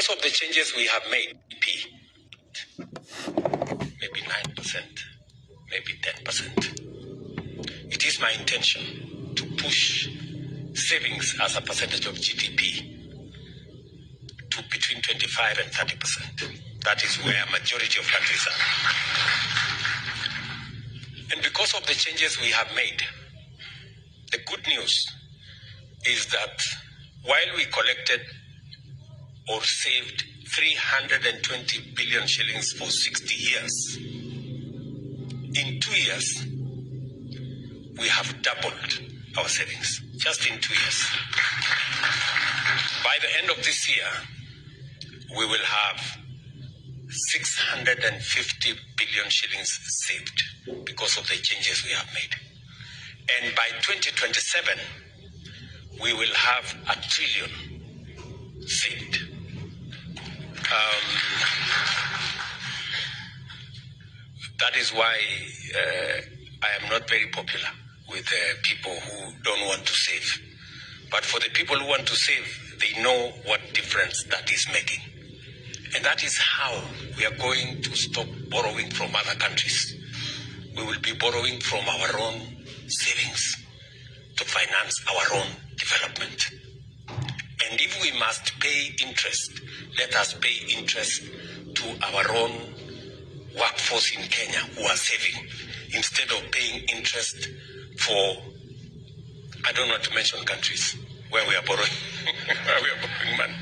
because of the changes we have made, maybe 9%, maybe 10%, it is my intention to push savings as a percentage of GDP to between 25 and 30%. That is where a majority of countries are. And because of the changes we have made, the good news is that while we collected or saved 320 billion shillings for 60 years, in 2 years, we have doubled our savings, just in 2 years. By the end of this year, we will have 650 billion shillings saved because of the changes we have made. And by 2027, we will have 1 trillion saved. That is why I am not very popular with people who don't want to save. But for the people who want to save, they know what difference that is making. And that is how we are going to stop borrowing from other countries. We will be borrowing from our own savings to finance our own development. And if we must pay interest, let us pay interest to our own workforce in Kenya who are saving, instead of paying interest for, I don't want to mention countries where we are borrowing, where we are borrowing money.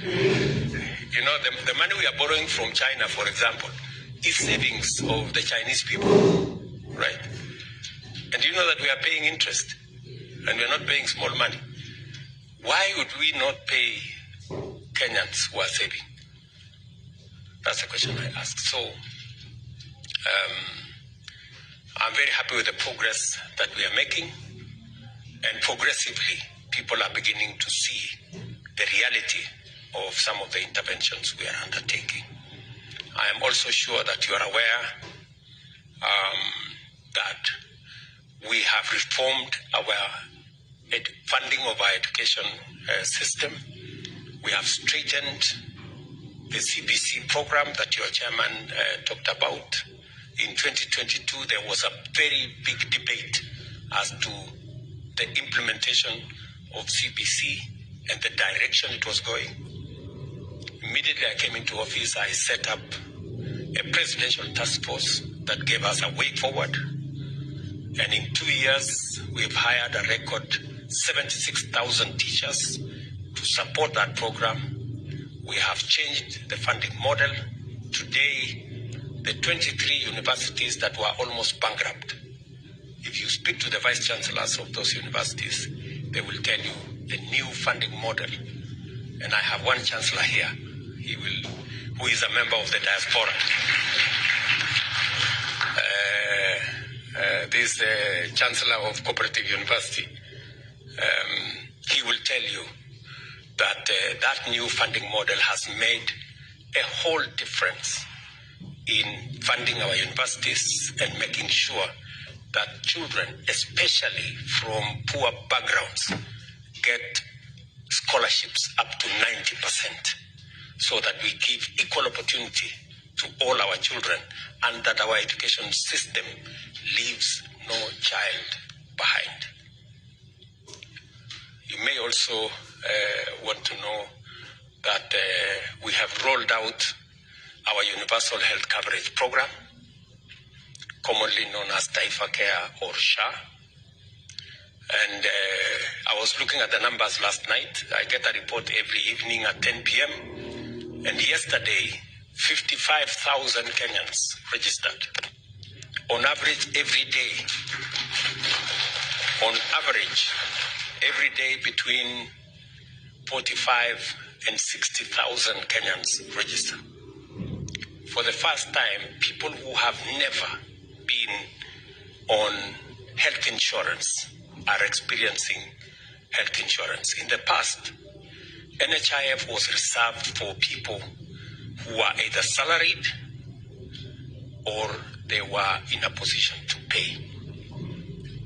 You know, the money we are borrowing from China, for example, is savings of the Chinese people, right? And you know that we are paying interest, and we are not paying small money. Why would we not pay Kenyans who are saving? That's the question I ask. So, I'm very happy with the progress that we are making, and progressively, people are beginning to see the reality of some of the interventions we are undertaking. I am also sure that you are aware that we have reformed our funding of our education system. We have straightened the CBC program that your chairman talked about. In 2022, there was a very big debate as to the implementation of CBC and the direction it was going. Immediately I came into office, I set up a presidential task force that gave us a way forward. And in 2 years, we've hired a record 76,000 teachers to support that program. We have changed the funding model. Today, the 23 universities that were almost bankrupt, if you speak to the vice chancellors of those universities, they will tell you the new funding model. And I have one chancellor here, who is a member of the diaspora. This is the chancellor of Cooperative University. He will tell you that that new funding model has made a whole difference in funding our universities and making sure that children, especially from poor backgrounds, get scholarships up to 90%, so that we give equal opportunity to all our children and that our education system leaves no child behind. You may also want to know that we have rolled out our Universal Health Coverage Program, commonly known as Taifa Care or SHA. And I was looking at the numbers last night. I get a report every evening at 10 p.m. And yesterday, 55,000 Kenyans registered. On average, every day, between 45 and 60,000 Kenyans register. For the first time, people who have never been on health insurance are experiencing health insurance. In the past, NHIF was reserved for people who are either salaried or they were in a position to pay.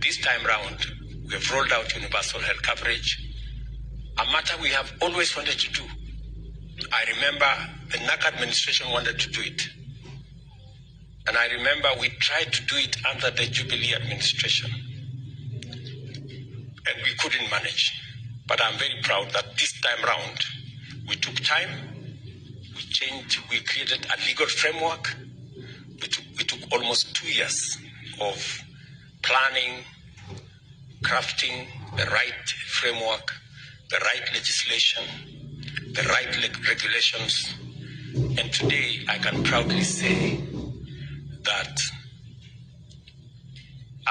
This time round, we have rolled out universal health coverage, a matter we have always wanted to do. I remember the NAC administration wanted to do it. And I remember we tried to do it under the Jubilee administration. And we couldn't manage. But I'm very proud that this time round, we took time, we created a legal framework. We took almost 2 years of planning, crafting the right framework, the right legislation, the right regulations. And today I can proudly say that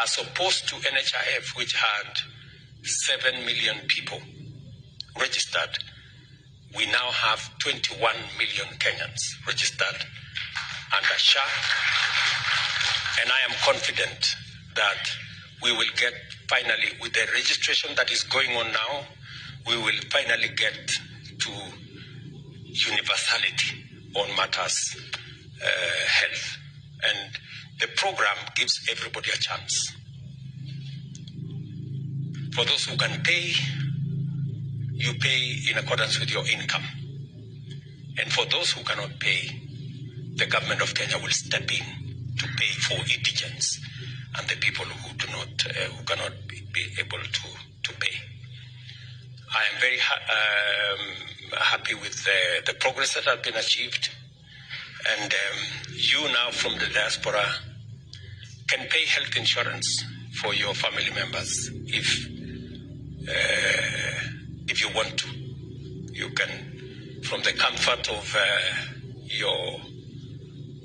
as opposed to NHIF, which had 7 million people registered, we now have 21 million Kenyans registered under SHA. And I am confident that we will get finally, with the registration that is going on now, we will finally get to universality on matters health. And the program gives everybody a chance. For those who can pay, you pay in accordance with your income. And for those who cannot pay, the government of Kenya will step in to pay for indigents and the people who do not, who cannot be able to pay. I am very happy with the progress that has been achieved. And you now from the diaspora can pay health insurance for your family members if you want to. You can, from the comfort of your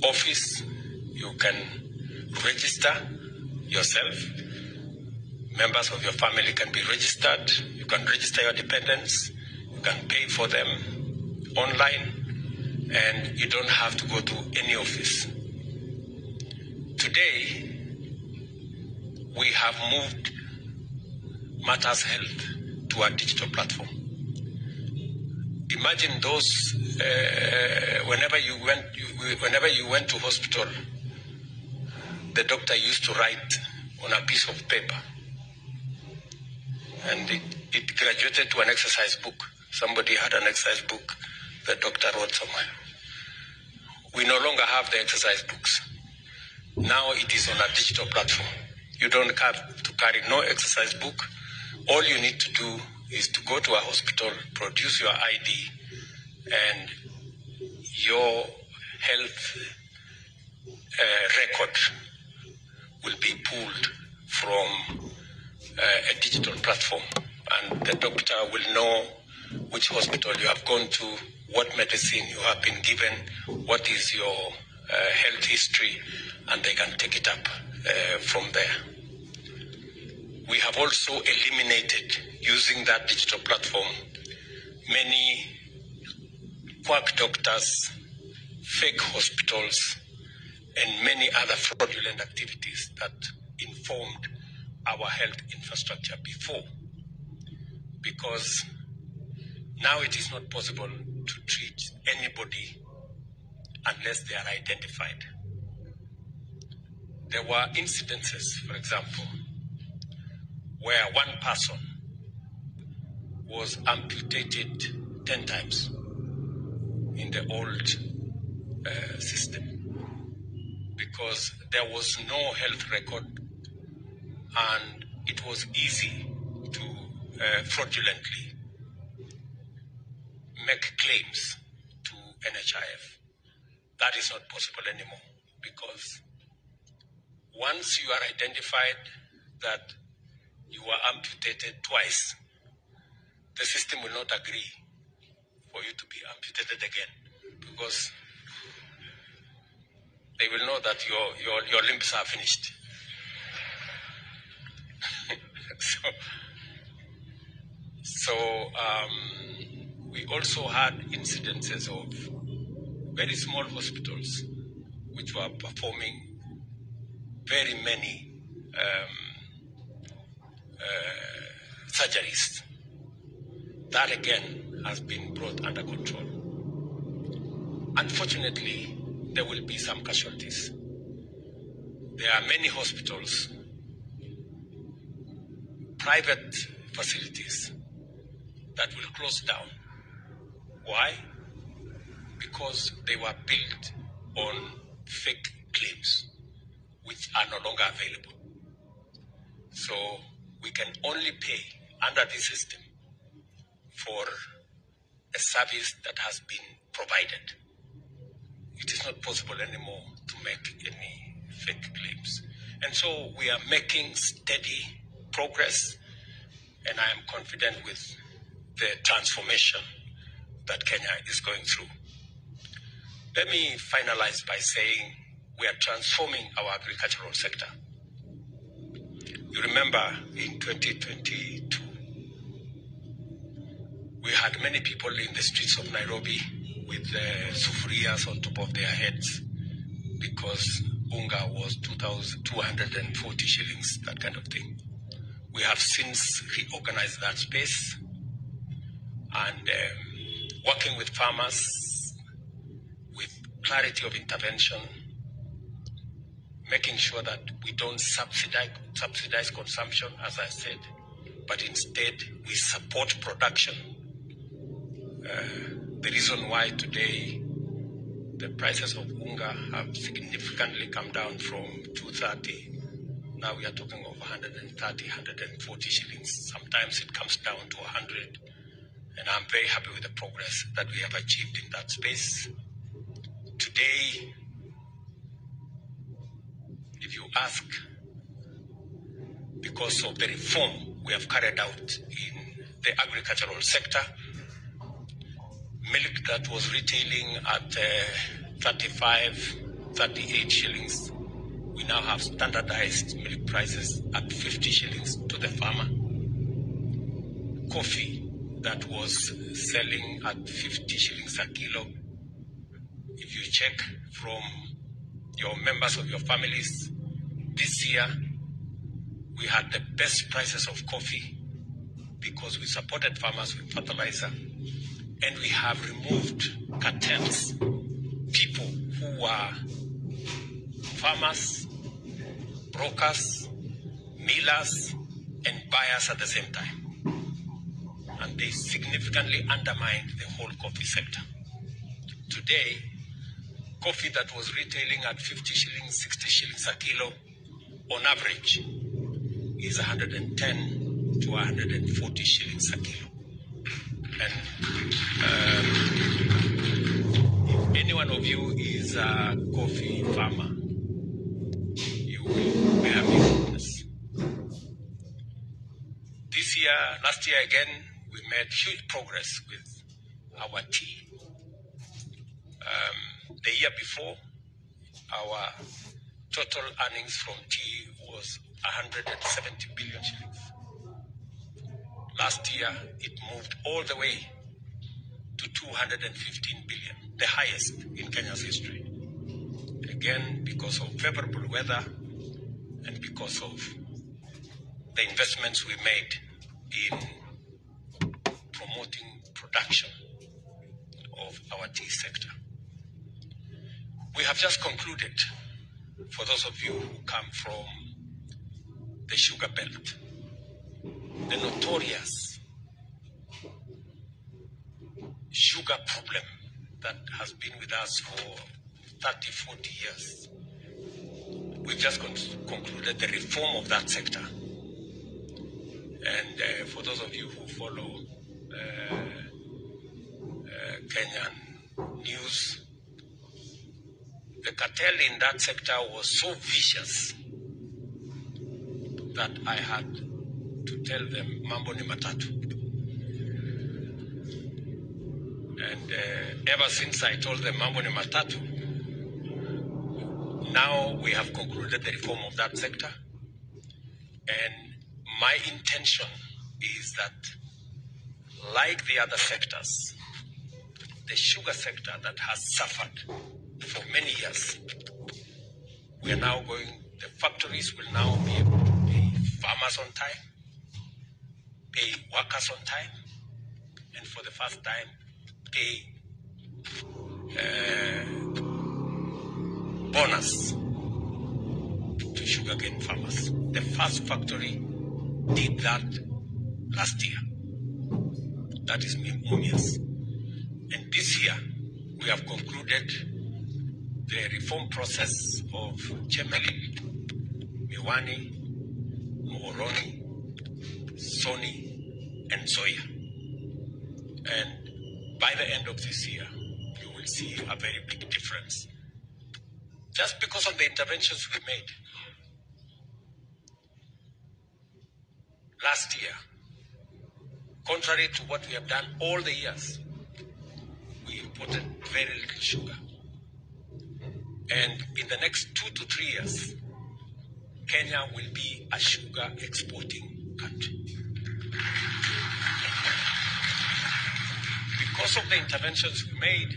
office, you can register yourself. Members of your family can be registered. You can register your dependents. You can pay for them online, and you don't have to go to any office. Today, we have moved Matters Health to a digital platform. Imagine those, whenever you went to hospital, the doctor used to write on a piece of paper, and it graduated to an exercise book. Somebody had an exercise book the doctor wrote somewhere. We no longer have the exercise books. Now it is on a digital platform. You don't have to carry no exercise book. All you need to do is to go to a hospital, produce your ID, and your health record will be pulled from a digital platform. And the doctor will know which hospital you have gone to, what medicine you have been given, what is your health history, and they can take it up from there. We have also eliminated, using that digital platform, many quack doctors, fake hospitals, and many other fraudulent activities that informed our health infrastructure before. Because now it is not possible to treat anybody unless they are identified. There were incidences, for example, where one person was amputated 10 times in the old system because there was no health record, and it was easy to fraudulently make claims to NHIF. That is not possible anymore, because once you are identified that you were amputated twice, the system will not agree for you to be amputated again, because they will know that your limbs are finished. So we also had incidences of very small hospitals which were performing very many surgeries. That again has been brought under control. Unfortunately, there will be some casualties. There are many hospitals, private facilities, that will close down. Why? because they were built on fake claims, which are no longer available. So we can only pay under this system for a service that has been provided. It is not possible anymore to make any fake claims. And so we are making steady progress, and I am confident with the transformation that Kenya is going through. Let me finalize by saying we are transforming our agricultural sector. You remember in 2022, we had many people in the streets of Nairobi with sufurias on top of their heads because unga was 240 shillings, that kind of thing. We have since reorganized that space and working with farmers with clarity of intervention, making sure that we don't subsidize consumption, as I said, but instead we support production. The reason why today the prices of unga have significantly come down from 230, now we are talking of 130, 140 shillings. Sometimes it comes down to 100, and I'm very happy with the progress that we have achieved in that space. Today, if you ask, because of the reform we have carried out in the agricultural sector, milk that was retailing at 35, 38 shillings, we now have standardized milk prices at 50 shillings to the farmer. Coffee that was selling at 50 shillings a kilo, if you check from your members of your families, this year we had the best prices of coffee because we supported farmers with fertilizer, and we have removed cartels, people who were farmers, brokers, millers, and buyers at the same time. And they significantly undermined the whole coffee sector. Today, coffee that was retailing at 50 shillings, 60 shillings a kilo, on average, is 110 to 140 shillings a kilo. And if any one of you is a coffee farmer, you will bear me witness. This year, last year again, we made huge progress with our tea. The year before, our total earnings from tea was 170 billion shillings. Last year, it moved all the way to 215 billion, the highest in Kenya's history. Again, because of favorable weather and because of the investments we made in promoting production of our tea sector. We have just concluded, for those of you who come from the sugar belt, the notorious sugar problem that has been with us for 30, 40 years. We've just concluded the reform of that sector. And for those of you who follow Kenyan news, the cartel in that sector was so vicious that I had to tell them, mambo ni matatu. And ever since I told them mambo ni matatu, now we have concluded the reform of that sector. And my intention is that, like the other sectors, the sugar sector that has suffered for many years, we are now going, the factories will now be able to pay farmers on time, pay workers on time, and for the first time, pay bonus to sugarcane farmers. The first factory did that last year. That is Mumias. And this year, we we have concluded the reform process of Chemelil, Miwani, Muhoroni, Soni, and Zoya. And by the end of this year, you will see a very big difference. Just because of the interventions we made. Last year, contrary to what we have done all the years, we imported very little sugar. And in the next 2 to 3 years, Kenya will be a sugar exporting country. Because of the interventions we made,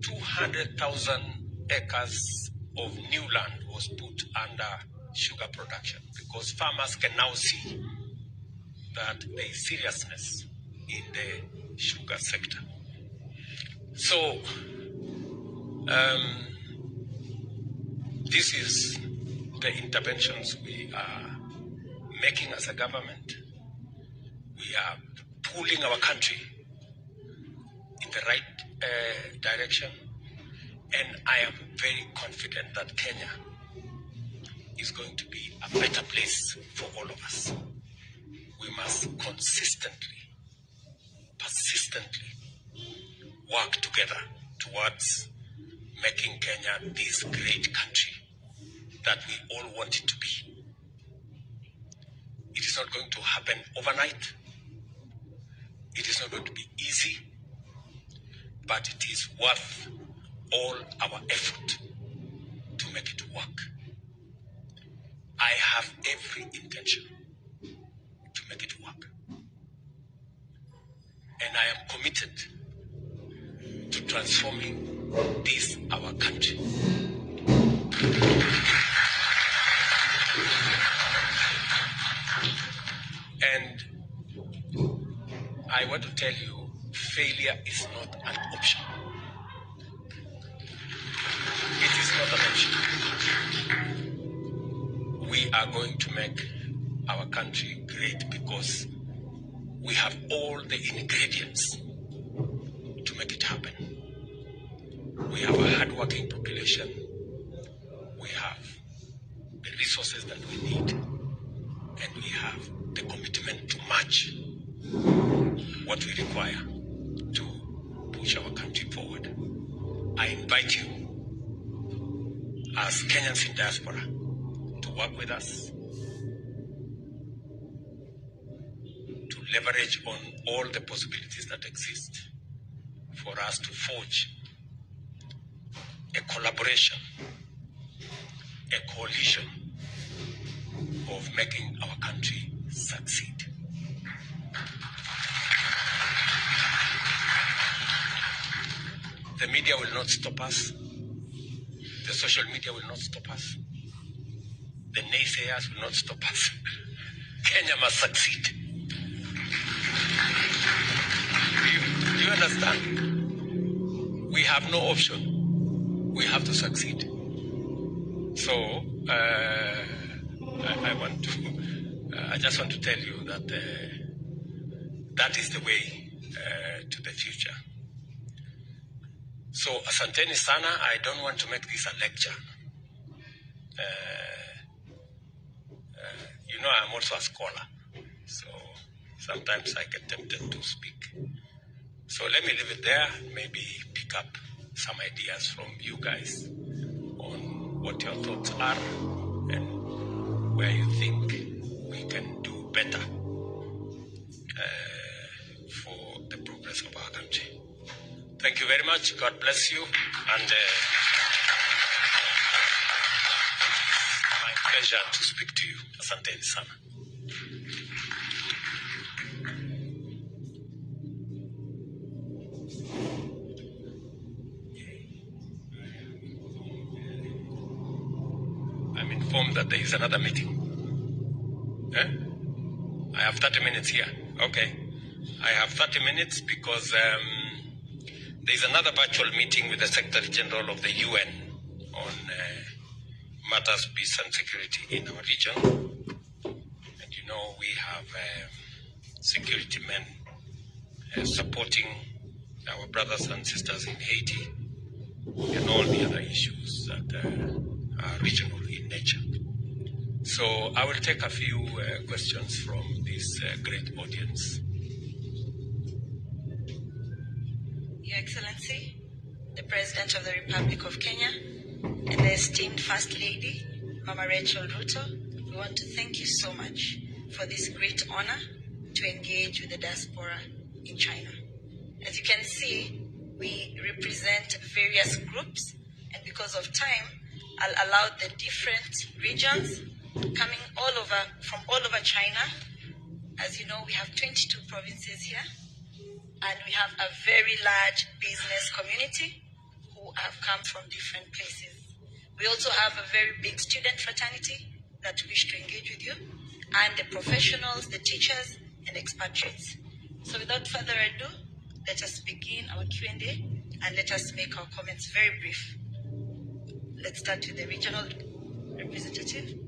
200,000 acres of new land was put under sugar production, because farmers can now see that there is seriousness in the sugar sector. So, this is the interventions we are making as a government. We are pulling our country in the right direction, and I am very confident that Kenya is going to be a better place for all of us. We must consistently, persistently work together towards making Kenya this great country that we all want it to be. It is not going to happen overnight. It is not going to be easy, but it is worth all our effort to make it work. I have every intention to make it work. And I am committed to transforming this, our country. And I want to tell you, failure is not an option. It is not an option. We are going to make our country great because we have all the ingredients to make it happen. We have a hardworking population. We have the resources that we need. And we have the commitment to match what we require to push our country forward. I invite you, as Kenyans in diaspora, to work with us, to leverage on all the possibilities that exist for us to forge a collaboration, a coalition of making our country succeed. The media will not stop us. The social media will not stop us. The naysayers will not stop us. Kenya must succeed. Do you understand? We have no option. We have to succeed. So, I just want to tell you that that is the way to the future. So, asanteni sana. I don't want to make this a lecture. You know, I'm also a scholar. So, sometimes I get tempted to speak. So, let me leave it there. Maybe pick up some ideas from you guys on what your thoughts are and where you think we can do better for the progress of our country. Thank you very much. God bless you. And my pleasure to speak to you. Asante sana. I'm informed that there is another meeting. I have 30 minutes here. Okay. I have 30 minutes because there's another virtual meeting with the Secretary General of the UN on matters, peace and security in our region. And you know, we have security men supporting our brothers and sisters in Haiti, and all the other issues that are regional in nature. So I will take a few questions from this great audience. Your Excellency, the President of the Republic of Kenya, and the esteemed First Lady, Mama Rachel Ruto, we want to thank you so much for this great honor to engage with the diaspora in China. As you can see, we represent various groups, and because of time, I'll allow the different regions coming from all over China. As you know, we have 22 provinces here, and we have a very large business community who have come from different places. We also have a very big student fraternity that wish to engage with you, and the professionals, the teachers, and expatriates. So without further ado, let us begin our Q&A, and let us make our comments very brief. Let's start with the regional representative.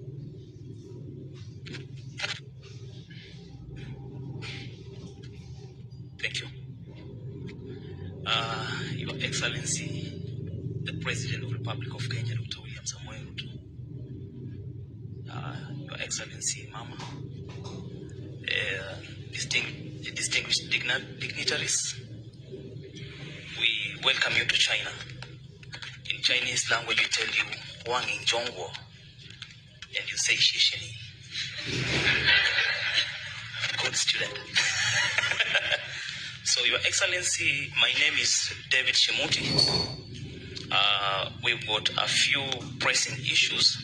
Thank you. Your Excellency, the President of the Republic of Kenya, Dr. William Ruto. Your Excellency, Mama, distinguished dignitaries, we welcome you to China. In Chinese language, we tell you Wang in Zhongguo, and you say Shishini. Good student. So, Your Excellency, my name is David Shemuti. We've got a few pressing issues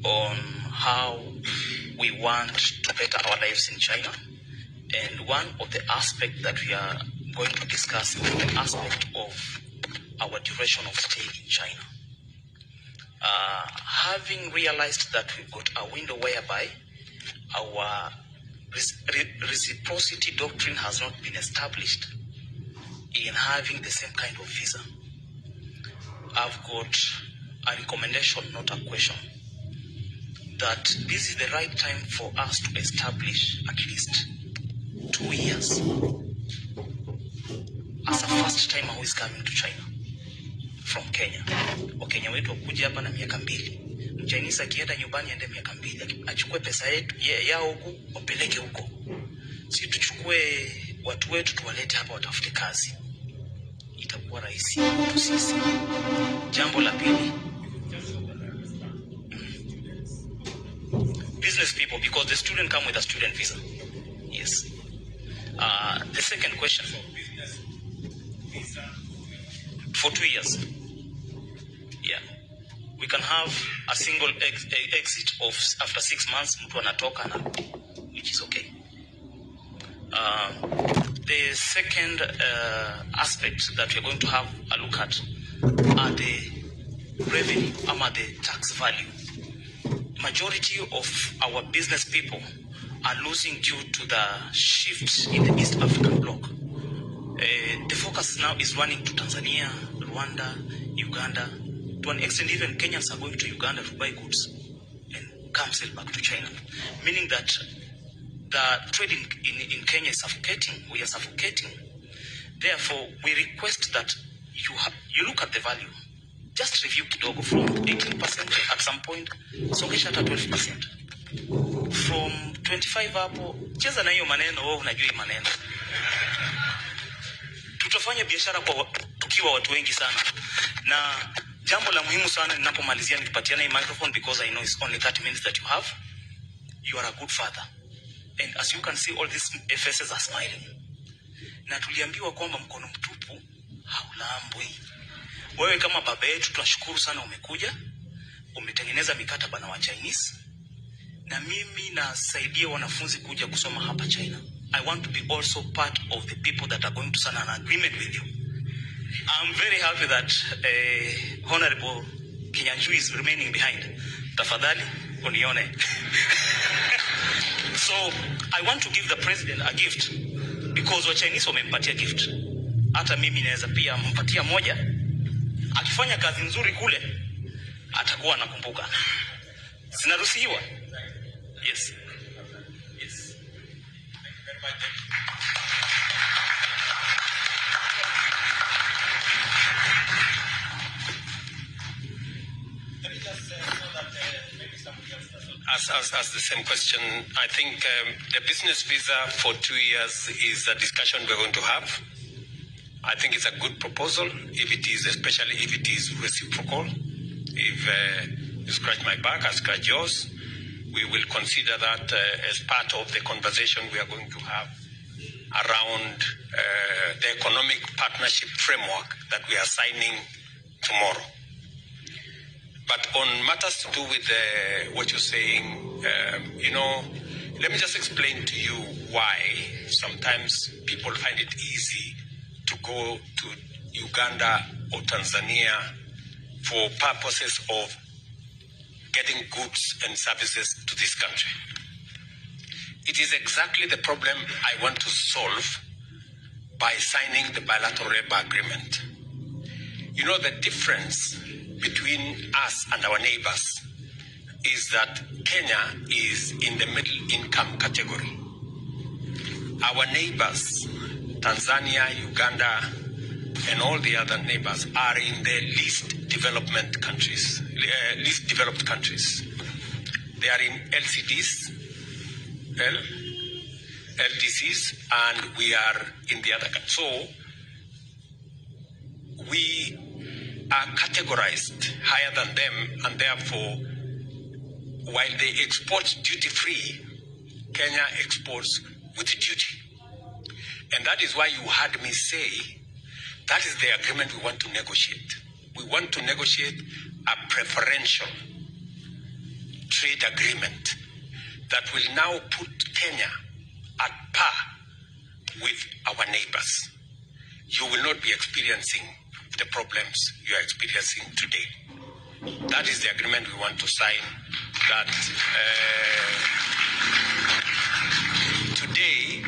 on how we want to better our lives in China. And one of the aspects that we are going to discuss is the aspect of our duration of stay in China. Having realized that we've got a window whereby our reciprocity doctrine has not been established in having the same kind of visa, I've got a recommendation, not a question, that this is the right time for us to establish at least 2 years as a first timer who is coming to China from Kenya. Wakenya wetu wakuja hapa na miaka 2. Mchinese akienda nyumbani ende miaka 2. Achukue pesa yetu yao huku wapeleke huko. Si tuchukue watu wetu tuwalete hapa watafute kazi. Itakuwa rahisi kwetu sisi. Jambo la pili, business people, because the student come with a student visa. Yes. The second question, for 2 years. Yeah. We can have a single exit of after 6 months, mtu anatoka na, which is okay. The second aspect that we're going to have a look at are the revenue, the tax value. Majority of our business people are losing due to the shift in the East African bloc. The focus now is running to Tanzania, Rwanda, Uganda. To an extent, even Kenyans are going to Uganda to buy goods and come sell back to China. Meaning that the trade in Kenya is suffocating. We are suffocating. Therefore, we request that you look at the value. Just review kidogo from 18% at some point, songesha hata 12%. From 25 hapo, cheza na hiyo maneno, wewe unajua hiyo maneno. Tutafanya biashara kwa tukiwa watu wengi sana. Na jambo la muhimu sana ninapomalizia nikipatiana hii microphone, because I know it's only 30 minutes that you have. You are a good father. And as you can see, all these faces are smiling. Na tuliambiwa kwamba mkono mtupu haulambwi. Wewe kama baba yetu tunashukuru sana umekuja. Umetengeneza mikataba na wa Chinese. Na mimi nasaidia wanafunzi kuja kusoma hapa China. I want to be also part of the people that are going to sign an agreement with you. I'm very happy that Honorable Kenyans is remaining behind. Tafadhali unione. So I want to give the president a gift, because wa Chinese wamempatia gift. Hata mimi naweza pia mpatia moja. Akifanya kazi nzuri kule atakuwa anakumbuka. Sinaruhusiwa. Yes. Yes. Thank you very much. asked the same question. I think the business visa for 2 years is a discussion we're going to have. I think it's a good proposal, if it is, especially if it is reciprocal. If you scratch my back, I scratch yours. We will consider that as part of the conversation we are going to have around the economic partnership framework that we are signing tomorrow. But on matters to do with what you're saying, let me just explain to you why sometimes people find it easy to go to Uganda or Tanzania for purposes of getting goods and services to this country. It is exactly the problem I want to solve by signing the bilateral labor agreement. You know, the difference between us and our neighbors is that Kenya is in the middle income category. Our neighbors, Tanzania, Uganda, and all the other neighbors are in the least developed countries. They are in LCDs, LDCs, and we are in the other countries. So we are categorized higher than them, and therefore, while they export duty-free, Kenya exports with duty. And that is why you heard me say that is the agreement we want to negotiate. We want to negotiate a preferential trade agreement that will now put Kenya at par with our neighbors. You will not be experiencing the problems you are experiencing today. That is the agreement we want to sign. That today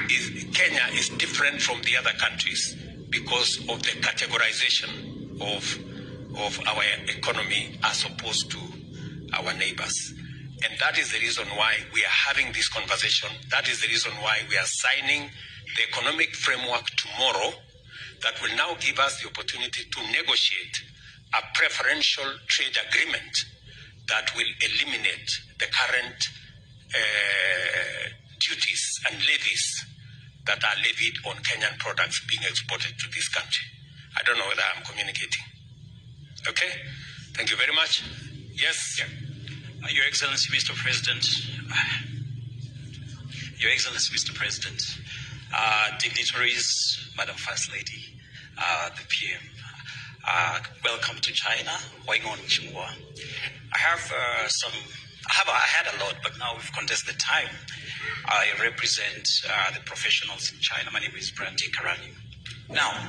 Kenya is different from the other countries because of the categorization of our economy as opposed to our neighbors. And that is the reason why we are having this conversation. That is the reason why we are signing the economic framework tomorrow that will now give us the opportunity to negotiate a preferential trade agreement that will eliminate the current duties and levies that are levied on Kenyan products being exported to this country. I don't know whether I'm communicating. Okay? Thank you very much. Yes? Yeah. Your Excellency, Mr. President, Your Excellency, Mr. President, dignitaries, Madam First Lady, the PM, welcome to China. I had a lot, but now we've contested the time. I represent the professionals in China. My name is Brandy Karani. Now,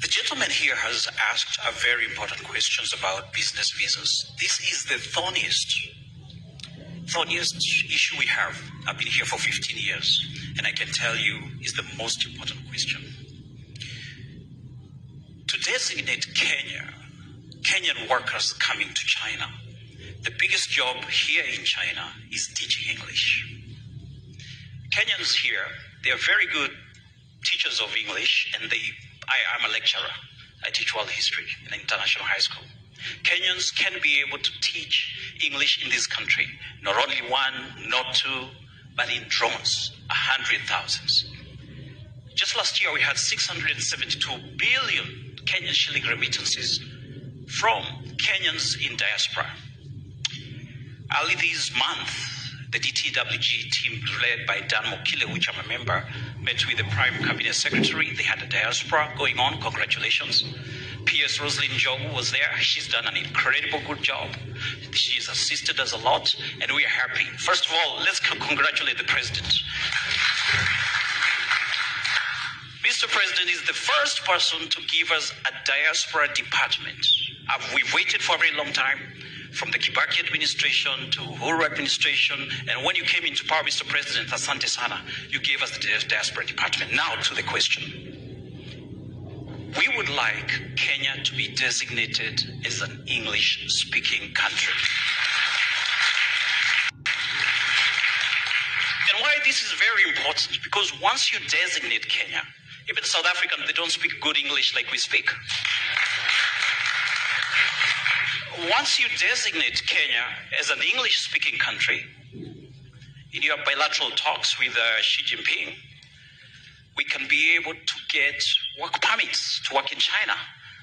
the gentleman here has asked a very important questions about business visas. This is the thorniest issue we have. I've been here for 15 years, and I can tell you is the most important question. To designate Kenyan workers coming to China, the biggest job here in China is teaching English. Kenyans here, they are very good teachers of English, and I'm a lecturer. I teach world history in an international high school. Kenyans can be able to teach English in this country, not only one, not two, but in drones, 100,000. Just last year, we had 672 billion Kenyan shilling remittances from Kenyans in diaspora. Early this month, the DTWG team led by Dan Mokile, which I'm a member, met with the Prime Cabinet Secretary. They had a diaspora going on. Congratulations. PS Rosalind Njogu was there. She's done an incredible good job. She's assisted us a lot, and we are happy. First of all, let's congratulate the President. Mr. President is the first person to give us a diaspora department. We've waited for a very long time, from the Kibaki administration to Uhuru administration, and when you came into power, Mr. President, asante sana, you gave us the diaspora department. Now to the question. We would like Kenya to be designated as an English-speaking country. And why this is very important, because once you designate Kenya, even South Africans, they don't speak good English like we speak. once you designate Kenya as an English-speaking country, in your bilateral talks with Xi Jinping, we can be able to get work permits to work in China.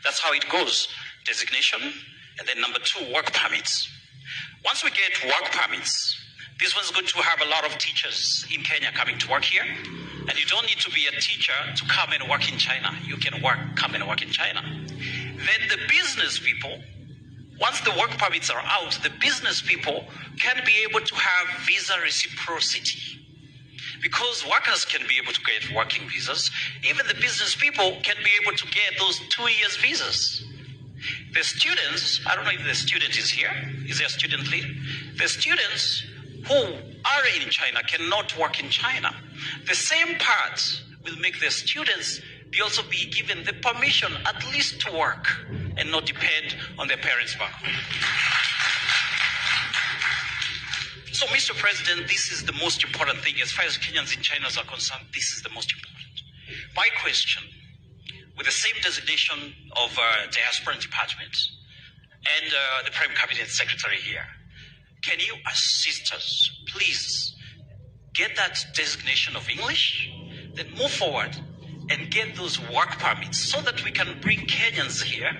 That's how it goes. Designation, and then number 2, work permits. Once we get work permits, this one's going to have a lot of teachers in Kenya coming to work here. And you don't need to be a teacher to come and work in China. You can come and work in China. Then the business people, once the work permits are out, the business people can be able to have visa reciprocity. Because workers can be able to get working visas, even the business people can be able to get those 2 years visas. The students, I don't know if the student is here. Is there a student leader? The students who are in China cannot work in China. The same part will make the students also be given the permission at least to work and not depend on their parents back home. So, Mr. President, this is the most important thing. As far as Kenyans in China are concerned, this is the most important. My question, with the same designation of Diaspora Department and the Prime Cabinet Secretary here, can you assist us, please, get that designation of English, then move forward and get those work permits so that we can bring Kenyans here.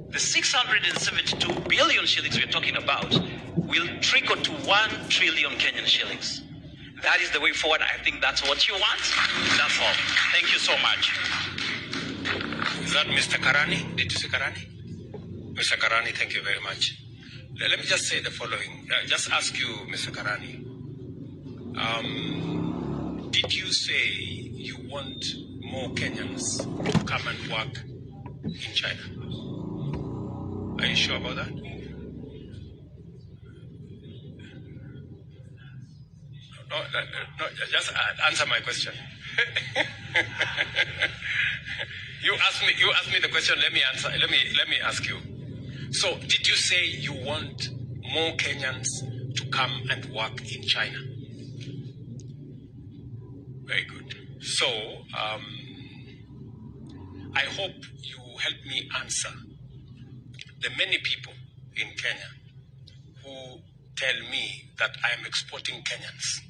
The 672 billion shillings we're talking about will trickle to 1 trillion Kenyan shillings. That is the way forward. I think that's what you want. That's all. Thank you so much. Is that Mr. Karani? Did you say Karani? Mr. Karani, thank you very much. Let me just say the following. Just ask you, Mr. Karani. Did you say you want more Kenyans to come and work in China? Are you sure about that? No, just answer my question. You asked me the question. Let me answer. Let me ask you. So, did you say you want more Kenyans to come and work in China? Very good. So, I hope you help me answer the many people in Kenya who tell me that I am exporting Kenyans.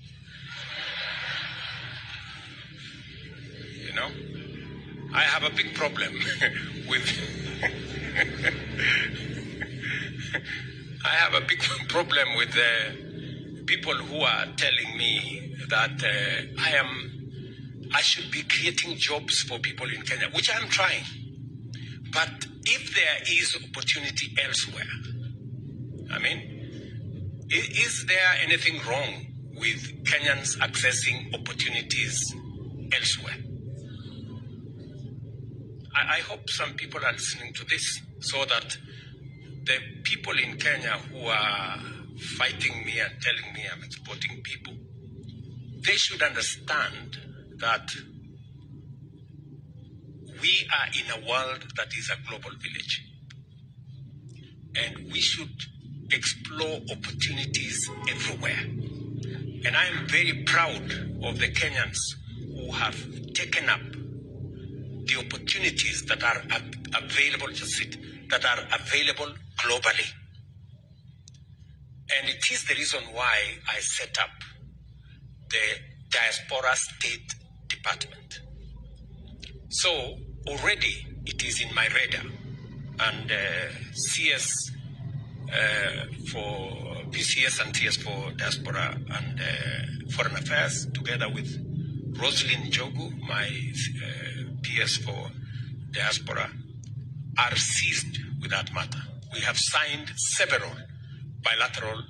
You know, I have a big problem with I have a big problem with people who are telling me that I should be creating jobs for people in Kenya, which I'm trying. But if there is opportunity elsewhere, I mean, is there anything wrong with Kenyans accessing opportunities elsewhere? I hope some people are listening to this so that the people in Kenya who are fighting me and telling me I'm exporting people, they should understand that we are in a world that is a global village. And we should explore opportunities everywhere. And I am very proud of the Kenyans who have taken up the opportunities that are available, that are available globally. And it is the reason why I set up the Diaspora State Department. So already it is in my radar, and CS for PCS and TS for Diaspora and Foreign Affairs, together with Roslyn Jogu, my PS for Diaspora, are seized with that matter. We have signed several bilateral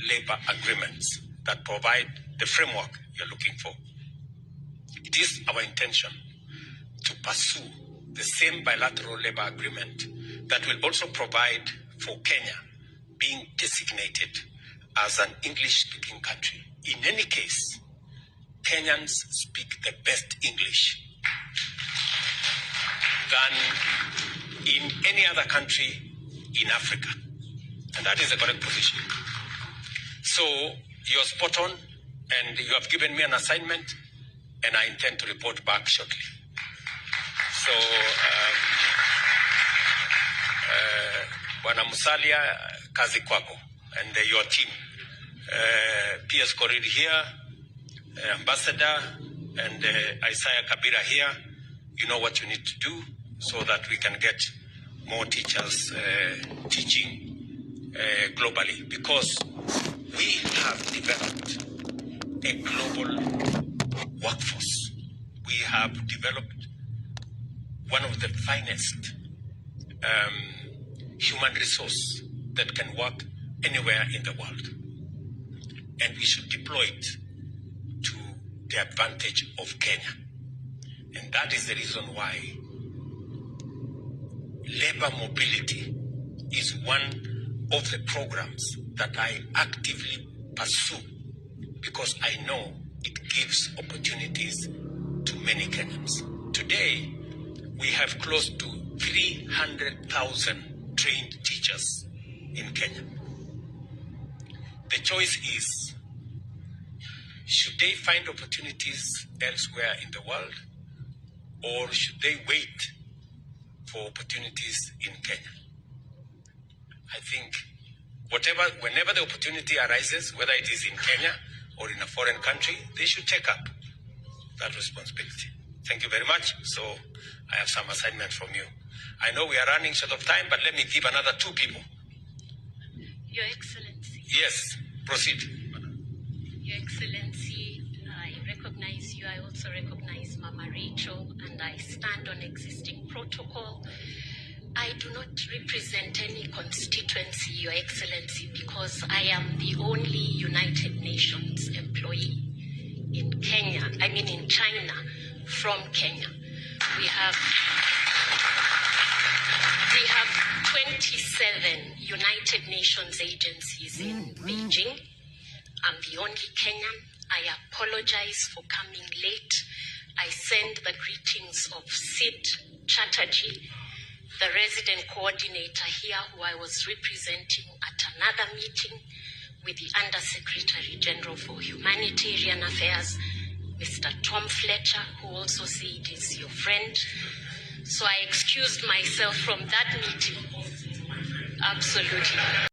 labor agreements that provide the framework you're looking for. It is our intention to pursue the same bilateral labor agreement that will also provide for Kenya being designated as an English-speaking country. In any case, Kenyans speak the best English than in any other country in Africa. And that is the correct position. So you're spot on, and you have given me an assignment, and I intend to report back shortly. So Bwana Musalia, kazi kwako, and your team. PS Korir here, Ambassador, and Isaiah Kabira here. You know what you need to do so that we can get more teachers teaching globally, because we have developed a global workforce. We have developed one of the finest human resource that can work anywhere in the world. And we should deploy it to the advantage of Kenya. And that is the reason why labor mobility is one of the programs that I actively pursue, because I know it gives opportunities to many Kenyans. Today, we have close to 300,000 trained teachers in Kenya. The choice is, should they find opportunities elsewhere in the world, or should they wait for opportunities in Kenya? I think whenever the opportunity arises, whether it is in Kenya or in a foreign country, they should take up that responsibility. Thank you very much. So I have some assignment from you. I know we are running short of time, but let me give another 2 people. Your Excellency. Yes, proceed. Your Excellency, I recognize you. I also recognize Mama Rachel, and I stand on existing protocol. I do not represent any constituency, Your Excellency, because I am the only United Nations employee in China, from Kenya. We have 27 United Nations agencies in Beijing. I'm the only Kenyan. I apologize for coming late. I send the greetings of Sid Chatterjee, the resident coordinator here, who I was representing at another meeting with the Undersecretary General for Humanitarian Affairs, Mr. Tom Fletcher, who also said is your friend. So I excused myself from that meeting. Absolutely.